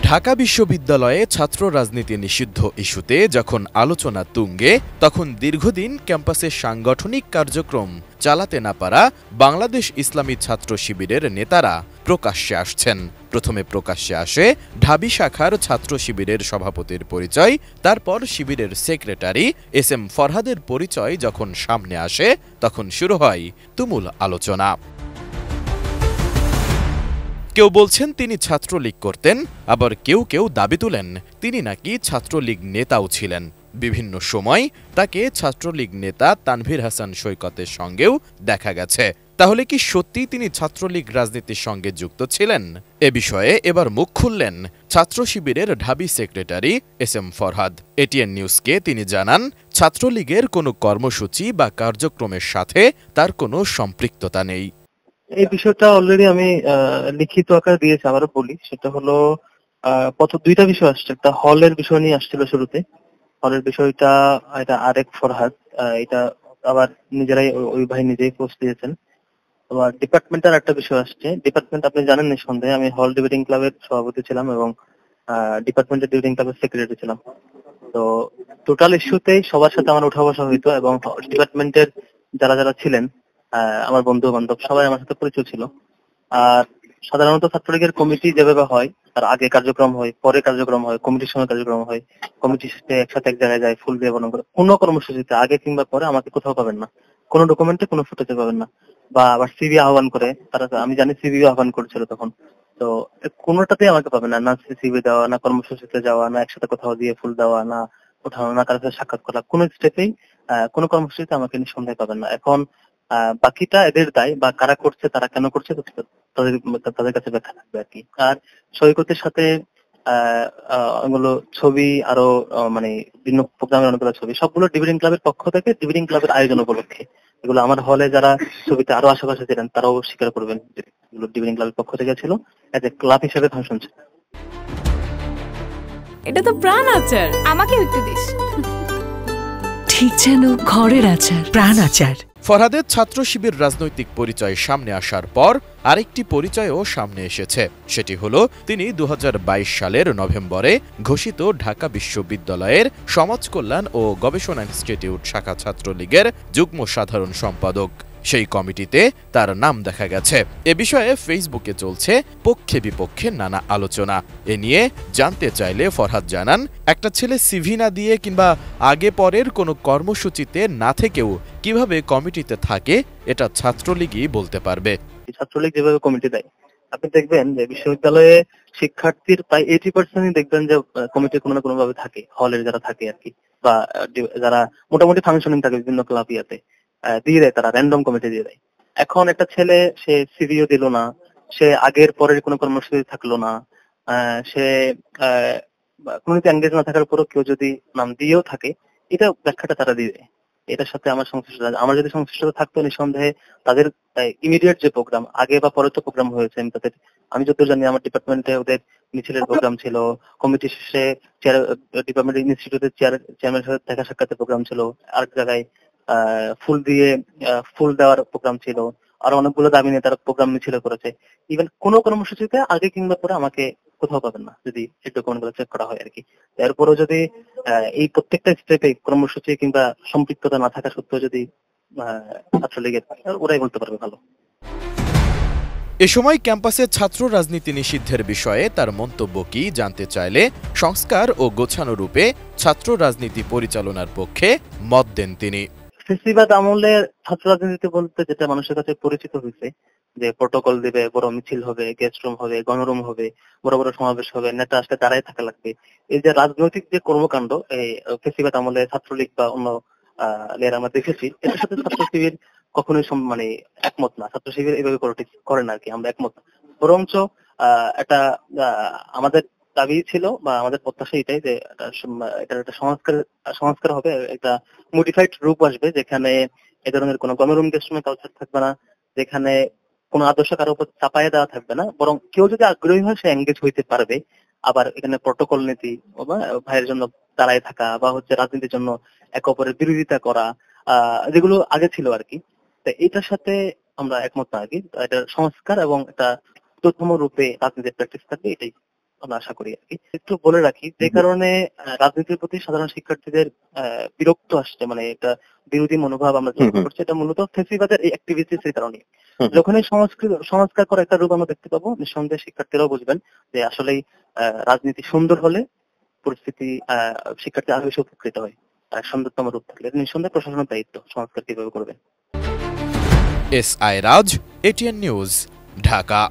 ঢাকা বিশ্ববিদ্যালয়ে ছাত্র রাজনীতি নিষিদ্ধ ইস্যুতে যখন আলোচনা তুঙ্গে, তখন দীর্ঘদিন ক্যাম্পাসে সাংগঠনিক কার্যক্রম চালাতে না পারা বাংলাদেশ ইসলামী ছাত্র শিবিরের নেতারা প্রকাশ্যে আসছেন। প্রথমে প্রকাশ্যে আসে ঢাবি শাখার ছাত্র শিবিরের সভাপতির পরিচয়, তারপর শিবিরের সেক্রেটারি এস এম ফরহাদের পরিচয় যখন সামনে আসে, তখন শুরু হয় তুমুল আলোচনা। কেউ বলছেন তিনি ছাত্রলীগ করতেন, আবার কেউ কেউ দাবি তুলেন তিনি নাকি ছাত্রলীগ নেতাও ছিলেন। বিভিন্ন সময় তাকে ছাত্রলীগ নেতা তানভীর হাসান সৈকতের সঙ্গেও দেখা গেছে। তাহলে কি সত্যি তিনি ছাত্রলীগ রাজনীতির সঙ্গে যুক্ত ছিলেন? এ বিষয়ে এবার মুখ খুললেন ছাত্র শিবিরের ঢাবি secretary S M Farhad. ATN নিউজকে তিনি জানান, ছাত্রলীগের কোনো কর্মসূচি বা কার্যক্রমের সাথে তার কোনো সম্পৃক্ততা নেই। এই বিষয়টা অলরেডি আমি লিখিত আকারে দিয়েছি, আবারও বলি। সেটা হলো দুইটা বিষয় আসছে। একটা হলের বিষয় নিয়ে আসছিল শুরুতে। হলের বিষয়টা এটা আরেক ফরহাদ, এটা আবার নিজেরাই ওই ভাই নিজেই পোস্ট দিয়েছেন। আবার ডিপার্টমেন্টের একটা বিষয় আসছে। ডিপার্টমেন্ট আপনি জানেন নিঃসন্দেহে, আমি হল ডিবেটিং ক্লাবের সভাপতি ছিলাম এবং ডিপার্টমেন্টের ডিবেটিং ক্লাবের সেক্রেটারি ছিলাম। তো টোটাল ইস্যুতেই সবার সাথে আমার উঠা বসা হইতো এবং ডিপার্টমেন্টের যারা যারা ছিলেন আমার বন্ধু বান্ধব সবাই আমার সাথে পরিচয় ছিল। আর সাধারণত ছাত্রলীগের কমিটি যেভাবে হয়, তার আগে কার্যক্রম হয়, পরে কার্যক্রম হয়, কমিটির সময় কার্যক্রম হয়, কমিটির সাথে একসাথে এক জায়গায় যায়, ফুল দিয়ে বরণ করে। কোনো কর্মসূচিতে আগে কিংবা পরে আমাকে কোথাও পাবেন না, কোনো ডকুমেন্টে কোনো ফুটেজে পাবেন না। বা আবার সিভি আহ্বান করে তারা, আমি জানি সিভি আহ্বান করেছিল তখন। তো কোনোটাতেই আমাকে পাবেন না, না সিভি দেওয়া, না কর্মসূচিতে যাওয়া, না একসাথে কোথাও দিয়ে ফুল দেওয়া, না কোথাও না কারোর সাথে সাক্ষাৎ করা, কোনো স্টেপেই কোনো কর্মসূচিতে আমাকে নিঃসন্দেহে পাবেন না। এখন বাকিটা এদের দায়, বা কারা করছে, তারা কেন করছে, তাদের কাছে ব্যাখ্যা থাকবে আর কি। আর সৈকতের সাথে ওগুলো ছবি, আরো মানে বিভিন্ন প্রোগ্রামের অনেকগুলো ছবি, সবগুলো ডিবেটিং ক্লাবের পক্ষ থেকে, ডিবেটিং ক্লাবের আয়োজন উপলক্ষে। এগুলো আমার হলে যারা ছবিতে আরো আশেপাশে ছিলেন তারাও স্বীকার করবেন যে এগুলো ডিবেটিং ক্লাবের পক্ষ থেকে ছিল, এজ এ ক্লাব হিসেবে ফাংশন ছিল। এটা তো প্রাণ আচার, আমাকে একটু দিস। ঠিক যেন ঘরের আচার, প্রাণ আচার। ফরহাদের ছাত্র শিবির রাজনৈতিক পরিচয় সামনে আসার পর আরেকটি পরিচয়ও সামনে এসেছে। সেটি হলো তিনি 2022 সালের নভেম্বরে ঘোষিত ঢাকা বিশ্ববিদ্যালয়ের সমাজ কল্যাণ ও গবেষণা ইনস্টিটিউট শাখা ছাত্রলীগের যুগ্ম সাধারণ সম্পাদক। সেই কমিটিতে তার নাম দেখা গেছে। এ বিষয়ে ফেসবুকে চলছে পক্ষে বিপক্ষে নানা আলোচনা। এ নিয়ে জানতে চাইলে ফরহাদ জানান, একটা ছেলে সিভি না দিয়ে কিংবা আগে পরের কোনো কর্মসূচিতে না থেকেও কিভাবে কমিটিতে থাকে, এটা ছাত্রলীগই বলতে পারবে। ছাত্রলীগ যেভাবে কমিটি দেয়, আপনি দেখবেন যে বিশ্ববিদ্যালয়ে শিক্ষার্থীর প্রায় 80% দেখবেন যে কমিটি কোনো না কোনো ভাবে থাকে, হলের যারা থাকে আর কি, বা যারা মোটামুটি ফাংশনিং থাকে বিভিন্ন ক্লাব ইয়াতে দিয়ে দেয়, তারা র্যান্ডম কমিটি দিয়ে দেয়। এখন একটা ছেলে, সে সিভিও দিল না, সে আগের পরের কোনো কর্মসূচি থাকলো না, সে কোনোতে এঙ্গেজ না থাকার পরও কেউ যদি নাম দিয়েও থাকে, এটা ব্যাখ্যাটা তারা দিয়ে দেয়। এটার সাথে আমার সংশ্লিষ্টতা, আমার যদি সংশ্লিষ্টতা থাকতো নিঃসন্দেহে তাদের ইমিডিয়েট যে প্রোগ্রাম, আগে বা পরে তো প্রোগ্রাম হয়েছে, আমি যতদূর জানি আমার ডিপার্টমেন্টে ওদের মিছিলের প্রোগ্রাম ছিল, কমিটি শেষে ডিপার্টমেন্ট ইনস্টিটিউটের চেয়ারম্যানের সাথে দেখা সাক্ষাতের প্রোগ্রাম ছিল, আরেক জায়গায় ফুল দেওয়ার প্রোগ্রাম ছিল, আর অনেকগুলো দাবি নিয়ে তারা প্রোগ্রাম মিছিল করেছে। ইভেন কোনো কর্মসূচিতে আগে কিংবা পরে আমাকে কোথাও পাবেন না, যদি এই ডকুমেন্টগুলো চেক করা হয় আর কি। এরপরও যদি এই প্রত্যেকটা স্টেপে কর্মসূচি কিংবা সম্পৃক্ততা না থাকা সত্ত্বেও যদি ছাত্রলীগের, ওরাই বলতে পারবে ভালো। এ সময় ক্যাম্পাসে ছাত্র রাজনীতি নিষিদ্ধের বিষয়ে তার মন্তব্য কি জানতে চাইলে সংস্কার ও গোছানো রূপে ছাত্র রাজনীতি পরিচালনার পক্ষে মত দেন তিনি। ফেসিবাদ আমলে ছাত্র রাজনীতি বলতে যেটা মানুষের কাছে পরিচিত হয়েছে, যে প্রোটোকল দিবে, বড় মিছিল হবে, গেস্ট রুম হবে, গণরুম হবে, বড় বড় সমাবেশ হবে, নেতা আসলে দাঁড়ায় থাকা লাগবে, এই যে রাজনৈতিক যে কর্মকাণ্ড, এই ফেসিবাদ আমলে ছাত্রলীগ বা অন্য লেয়ার আমরা দেখেছি, এটার সাথে ছাত্র শিবির কখনোই মানে একমত না। ছাত্র শিবির এইভাবে পলিটিক্স করে না আর কি, আমরা একমত না। বরঞ্চ এটা আমাদের দাবি ছিল বা আমাদের প্রত্যাশা এটাই যে এটার একটা সংস্কার হবে, একটা মডিফাইড রূপ আসবে, যেখানে এ ধরনের কোনো গণরুম গেস্টরুমের কালচার থাকবে না, যেখানে কোনো আদর্শ কারোর উপর চাপাইয়ে দেওয়া থাকবে না, বরং কেউ যদি আগ্রহী হয় সে এঙ্গেজ হইতে পারবে। আবার এখানে প্রটোকল নীতি, ভাইয়ের জন্য দাঁড়ায় থাকা, বা হচ্ছে রাজনীতির জন্য একে অপরের বিরোধিতা করা, যেগুলো আগে ছিল আর কি। তো এটার সাথে আমরা একমত না আর কি। এটা সংস্কার এবং একটা প্রথম রূপে রাজনীতির প্র্যাকটিস থাকবে, এটাই আমরা আশা করি আর কি। একটু বলে রাখি যে কারণে রাজনীতির প্রতি সাধারণ শিক্ষার্থীদের বিরক্ত আসছে, মানে এটা বিরোধী মনোভাব আমরা লক্ষ্য করছি, এটা মূলত ফেসিবাদের এই অ্যাক্টিভিটিস এর কারণে। যখন এই সংস্কার করা একটা রূপ আমরা দেখতে পাবো, নিঃসন্দেহে শিক্ষার্থীরাও বুঝবেন যে আসলেই রাজনীতি সুন্দর হলে পরিস্থিতি শিক্ষার্থী আরো বেশি উপকৃত হয়। সুন্দরতম রূপ থাকলে নিঃসন্দেহে প্রশাসনের দায়িত্ব সংস্কার কিভাবে করবে। S I Raj, ATN news, Dhaka.